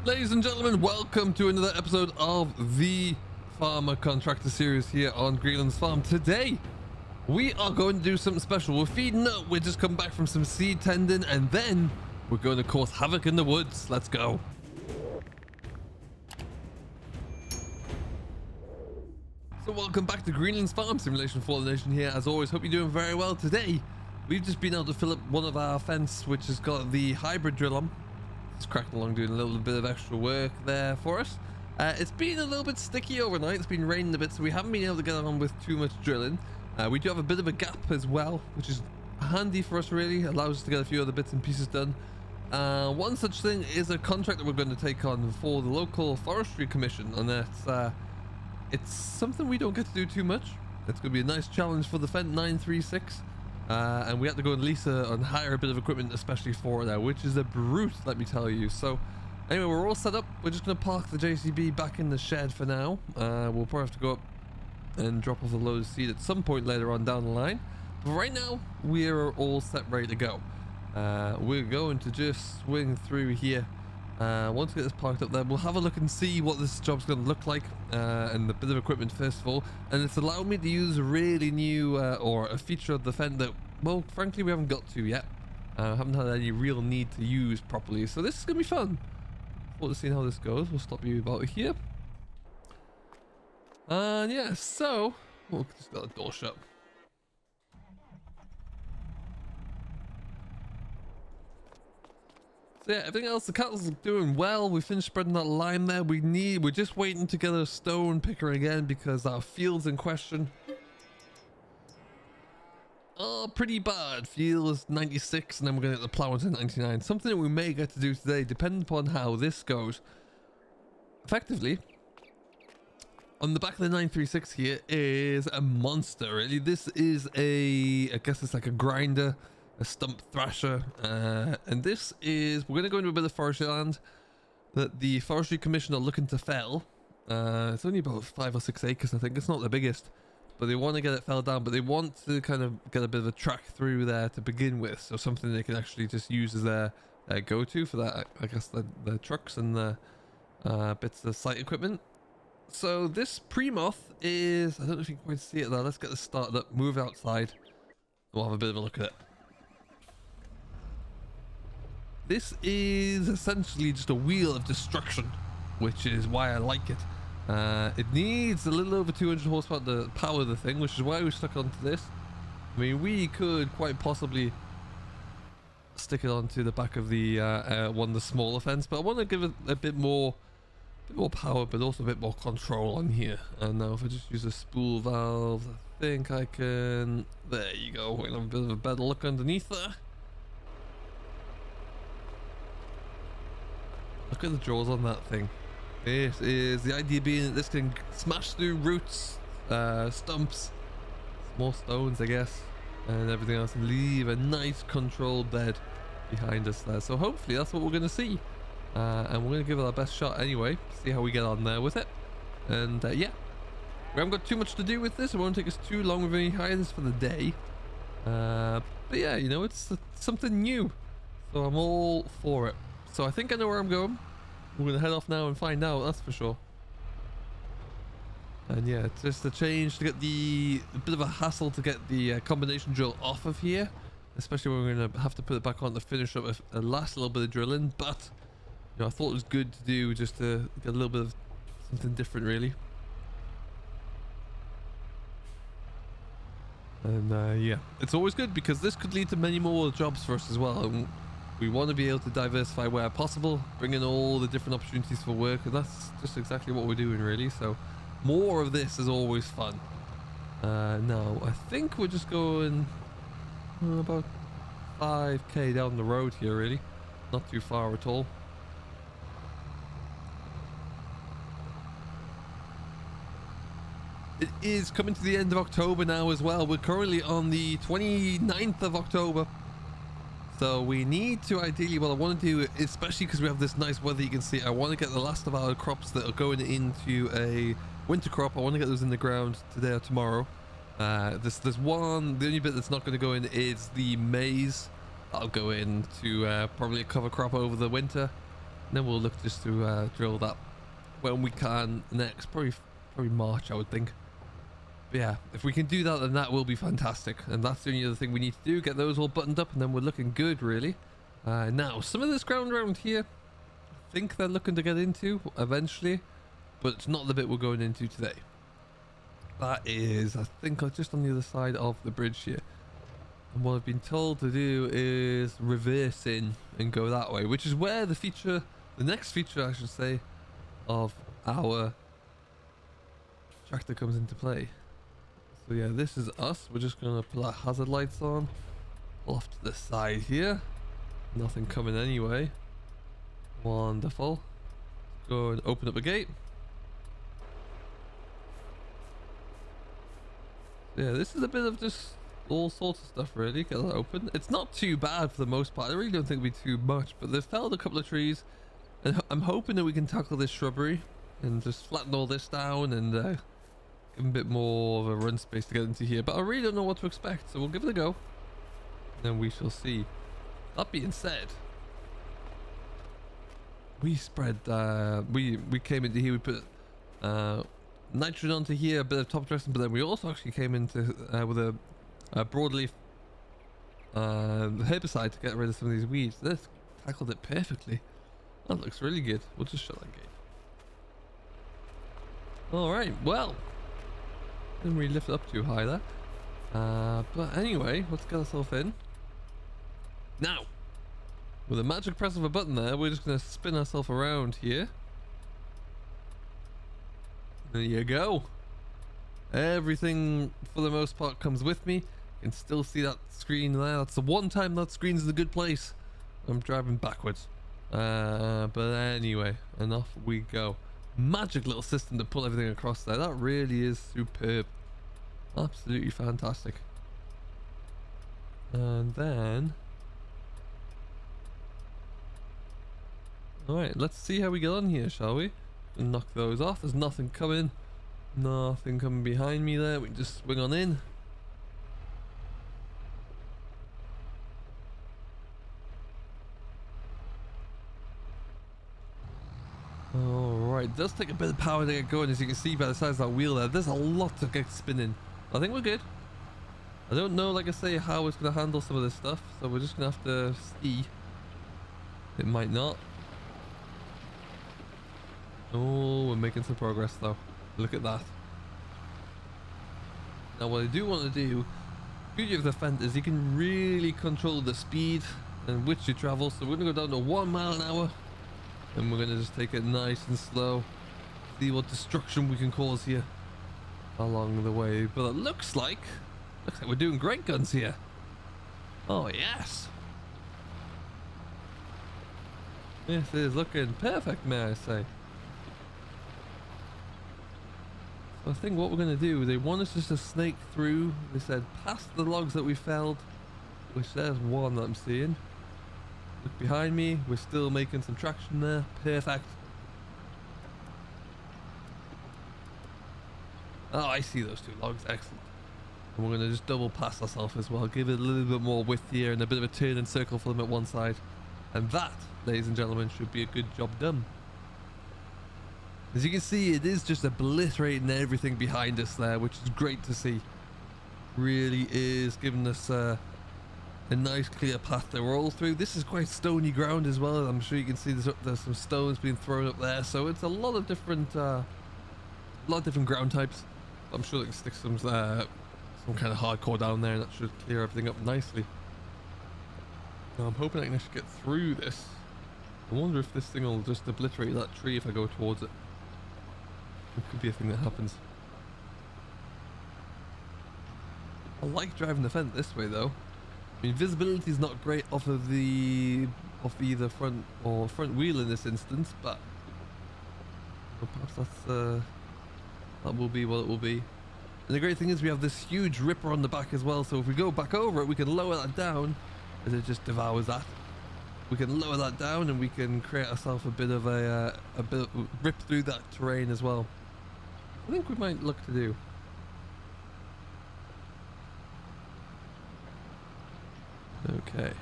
Ladies and gentlemen, welcome to another episode of the Farmer Contractor Series here on Greenlands Farm. Today, we are going to do something special. We're feeding up, we're just come back from some seed tending, and then we're going to cause havoc in the woods. Let's go. So welcome back to Greenlands Farm Simulation for the Nation here. As always, hope you're doing very well. Today, we've just been able to fill up one of our fence, which has got the hybrid drill on. It's cracking along, doing a little bit of extra work there for us. It's been a little bit sticky overnight. It's been raining a bit, so we haven't been able to get on with too much drilling. We do have a bit of a gap as well, which is handy for us really. Allows us to get a few other bits and pieces done. One such thing is a contract that we're going to take on for the local forestry commission, and it's something we don't get to do too much. It's going to be a nice challenge for the Fendt 936. And we have to go and lease and hire a bit of equipment especially for that, which is a brute, let me tell you. So anyway, we're all set up. We're just going to park the JCB back in the shed for now. We'll probably have to go up and drop off a load of seed at some point later on down the line, but right now we're all set, ready to go. We're going to just swing through here. Once we get this parked up there, we'll have a look and see what this job's going to look like, and the bit of equipment first of all. And it's allowed me to use a really new or a feature of the Fendt that, well, frankly we haven't got to yet. Haven't had any real need to use properly, so this is going to be fun. Forward to seeing how this goes. We'll stop you about here. And yeah, so we'll just got the door shut. So yeah, everything else, the cattle's doing well. We finished spreading that lime there. We're just waiting to get a stone picker again because our fields in question are pretty bad. Field is 96 and then we're going to get the plow into 99. Something that we may get to do today, depending upon how this goes. Effectively, on the back of the 936 here is a monster, really. This is I guess it's like a grinder, a stump thrasher, and this is, we're going to go into a bit of forestry land that the forestry commission are looking to fell. It's only about 5 or 6 acres, I think. It's not the biggest, but they want to get it fell down, but they want to kind of get a bit of a track through there to begin with, so something they can actually just use as their go-to for that, I guess, the trucks and the bits of site equipment. So this pre-moth is, I don't know if you can quite see it there. Let's get this started up, move outside, we'll have a bit of a look at it. This is essentially just a wheel of destruction, which is why I like it. It needs a little over 200 horsepower to power the thing, which is why we stuck onto this. I mean, we could quite possibly stick it onto the back of the one of the smaller fence, but I want to give it a bit more power, but also a bit more control on here. And now if I just use a spool valve, I think I can. There you go. We'll have a bit of a better look underneath there. Look at the jaws on that thing. This is the idea being that this can smash through roots, stumps, more stones, I guess, and everything else, and leave a nice controlled bed behind us there. So hopefully that's what we're going to see, and we're going to give it our best shot anyway. See how we get on there with it. And yeah, we haven't got too much to do with this. It won't take us too long. We've only hired this for the day, but yeah, you know, it's something new, so I'm all for it. So I think I know where I'm going. We're going to head off now and find out, that's for sure. And yeah, it's just a change to get a bit of a hassle to get the combination drill off of here. Especially when we're going to have to put it back on to finish up a last little bit of drilling. But, you know, I thought it was good to do just to get a little bit of something different, really. And yeah, it's always good because this could lead to many more jobs for us as well. And we want to be able to diversify where possible, bring in all the different opportunities for work, and that's just exactly what we're doing, really. So more of this is always fun. Now I think we're just going about 5k down the road here, really. Not too far at all. It is coming to the end of October now as well. We're currently on the 29th of October. So we need to ideally, what I want to do, especially because we have this nice weather, you can see, I want to get the last of our crops that are going into a winter crop. I want to get those in the ground today or tomorrow. There's one, the only bit that's not going to go in is the maize. That'll go in to probably a cover crop over the winter. And then we'll look just to drill that when we can next. Probably March, I would think. But yeah, if we can do that, then that will be fantastic. And that's the only other thing we need to do. Get those all buttoned up, and then we're looking good, really. Now, some of this ground around here, I think they're looking to get into eventually. But it's not the bit we're going into today. That is, I think, just on the other side of the bridge here. And what I've been told to do is reverse in and go that way, which is where the next feature, I should say, of our tractor comes into play. So yeah, this is us. We're just going to put our hazard lights on. Off to the side here. Nothing coming anyway. Wonderful. Go and open up a gate. Yeah, this is a bit of just all sorts of stuff, really. Get that open. It's not too bad for the most part. I really don't think it'll be too much, but they've felled a couple of trees, and I'm hoping that we can tackle this shrubbery and just flatten all this down and give them a bit more of a run space to get into here. But I really don't know what to expect, so we'll give it a go, and then we shall see. That being said, we spread. We came into here. We put nitrogen onto here, a bit of top dressing, but then we also actually came into with a broadleaf herbicide to get rid of some of these weeds. This tackled it perfectly. That looks really good. We'll just shut that gate. Alright, well, didn't really lift it up too high there. But anyway, let's get ourselves in. Now, with a magic press of a button there, we're just going to spin ourselves around here. There you go. Everything for the most part comes with me. You can still see that screen there. That's the one time that screen's in a good place. I'm driving backwards. But anyway, and off we go. Magic little system to pull everything across there. That really is superb. Absolutely fantastic. And then... Alright, let's see how we get on here, shall we? And knock those off. There's nothing coming. Nothing coming behind me there. We can just swing on in. Alright, it does take a bit of power to get going, as you can see by the size of that wheel there. There's a lot to get spinning. I think we're good. I don't know, like I say, how it's going to handle some of this stuff, so we're just going to have to see. It might not. Oh, we're making some progress though. Look at that. Now what I do want to do, the beauty of the Phantek is you can really control the speed and which you travel. So we're going to go down to 1 mile an hour. And we're going to just take it nice and slow. See what destruction we can cause here along the way. But it looks like we're doing great guns here. Oh yes. This is looking perfect, may I say. I think what we're going to do, they want us just to snake through. They said past the logs that we felled, which there's one that I'm seeing. Look behind me, we're still making some traction there. Perfect. Oh, I see those two logs. Excellent. And we're going to just double pass ourselves as well. Give it a little bit more width here and a bit of a turn and circle for them at one side. And that, ladies and gentlemen, should be a good job done. As you can see, it is just obliterating everything behind us there, which is great to see. Really is giving us a nice clear path to roll through. This is quite stony ground as well. I'm sure you can see there's some stones being thrown up there, so it's a lot of different ground types. I'm sure they can stick some kind of hardcore down there, and that should clear everything up nicely. Now I'm hoping I can actually get through this. I wonder if this thing will just obliterate that tree if I go towards it. It could be a thing that happens. I like driving the Phantek this way though. I mean, visibility is not great off of either front or front wheel in this instance, but perhaps that will be what it will be. And the great thing is we have this huge ripper on the back as well, so if we go back over it, we can lower that down as it just devours that. We can lower that down and we can create ourselves a bit of rip through that terrain as well. I think we might look to do. Okay.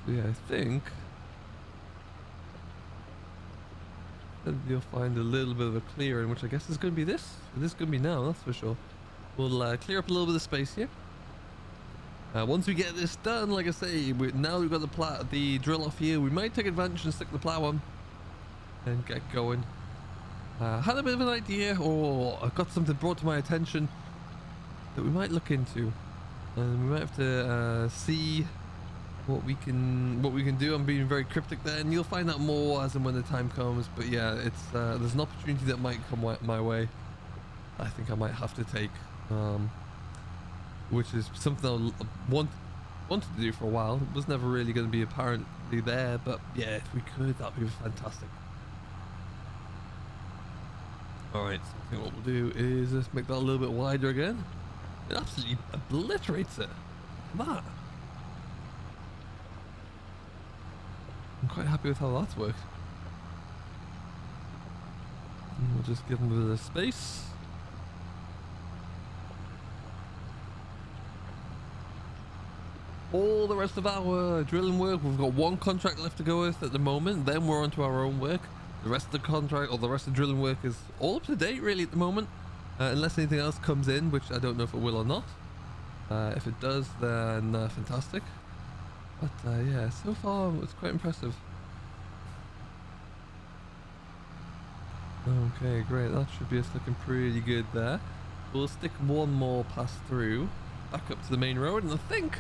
So yeah, I think then you'll find a little bit of a clearing, which I guess is going to be this. This is going to be now, that's for sure. We'll clear up a little bit of space here. Once we get this done, like I say, now we've got the drill off here, we might take advantage and stick the plow on and get going. Had a bit of an idea, or I got something brought to my attention that we might look into, and we might have to see what we can do. I'm being very cryptic there, and you'll find out more as and when the time comes. But yeah, it's there's an opportunity that might come my way. I think I might have to take, which is something I wanted to do for a while. It was never really going to be apparently there, but yeah, if we could, that'd be fantastic. Alright, so I think what we'll do is just make that a little bit wider again. It absolutely obliterates it. Look at that. I'm quite happy with how that's worked. And we'll just give them a bit of space. All the rest of our drilling work, we've got one contract left to go with at the moment, then we're on to our own work. The rest of the contract, or the rest of the drilling work, is all up to date really at the moment, unless anything else comes in, which I don't know if it will or not. If it does, then fantastic. But yeah, so far it's quite impressive. Okay, great, that should be us looking pretty good there. We'll stick one more pass through, back up to the main road, and I think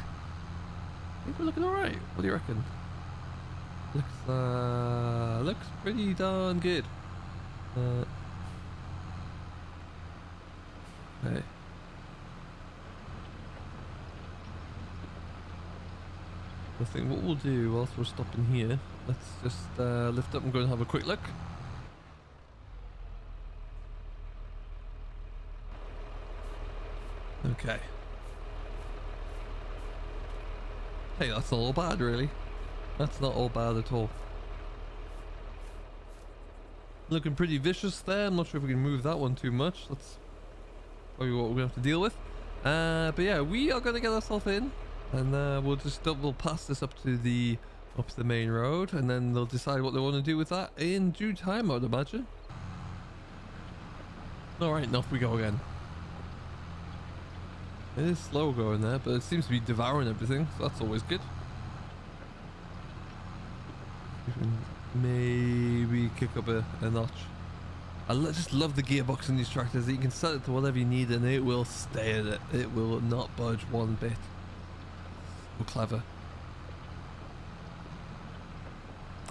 we're looking alright. What do you reckon? Looks pretty darn good. Okay. I think what we'll do whilst we're stopping here, let's just lift up and go and have a quick look. Okay. Hey, that's not all bad really. That's not all bad at all. Looking pretty vicious there. I'm not sure if we can move that one too much. That's probably what we're going to have to deal with. But yeah, we are going to get ourselves in, and we'll pass this up to the main road, and then they'll decide what they want to do with that in due time, I would imagine. Alright, and off we go again. It is slow going there, but it seems to be devouring everything, so that's always good. Maybe kick up a notch. I just love the gearbox in these tractors. You can set it to whatever you need and it will stay at it. It will not budge one bit. So clever.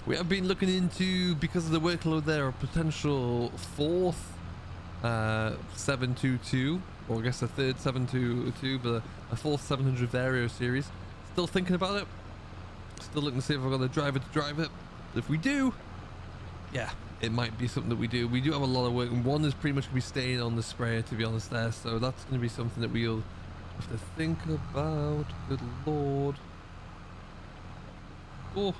We have been looking into, because of the workload there, a potential fourth 722, or I guess a third 722, but a fourth 700 Vario series. Still thinking about it. Still looking to see if we're going to drive it. If we do, yeah, it might be something that we do. We do have a lot of work, and one is pretty much going to be staying on the sprayer, to be honest there, so that's going to be something that we'll have to think about. Good lord. Oh.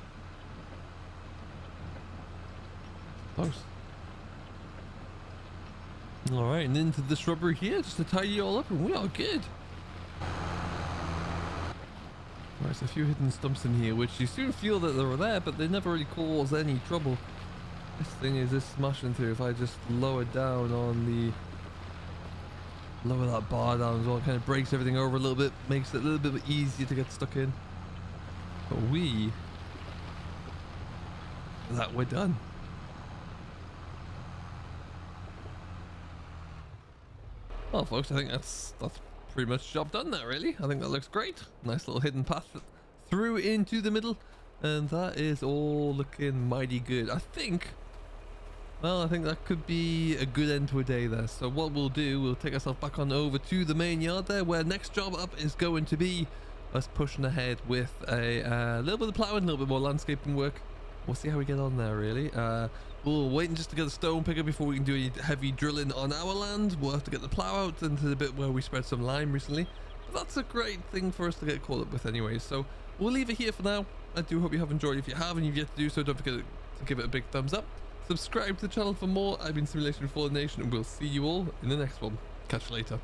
Close. Alright, and into this rubber here, just to tie you all up, and we are good. Right, so a few hidden stumps in here, which you soon feel that they're there, but they never really cause any trouble. This thing is just smashing through. If I just lower down on lower that bar down as well, it kind of breaks everything over a little bit, makes it a little bit easier to get stuck in. But we're done. Well, folks, I think that's pretty much job done there, really. I think that looks great. Nice little hidden path through into the middle, and that is all looking mighty good. I think that could be a good end to a day there. So what we'll do, we'll take ourselves back on over to the main yard there, where next job up is going to be us pushing ahead with a little bit of plowing, a little bit more landscaping work. We'll see how we get on there, really. We're waiting just to get a stone picker before we can do any heavy drilling on our land. We'll have to get the plow out into the bit where we spread some lime recently. But that's a great thing for us to get caught up with anyway. So we'll leave it here for now. I do hope you have enjoyed. If you have and you've yet to do so, don't forget to give it a big thumbs up. Subscribe to the channel for more. I've been Simulation Fallen Nation, and we'll see you all in the next one. Catch you later.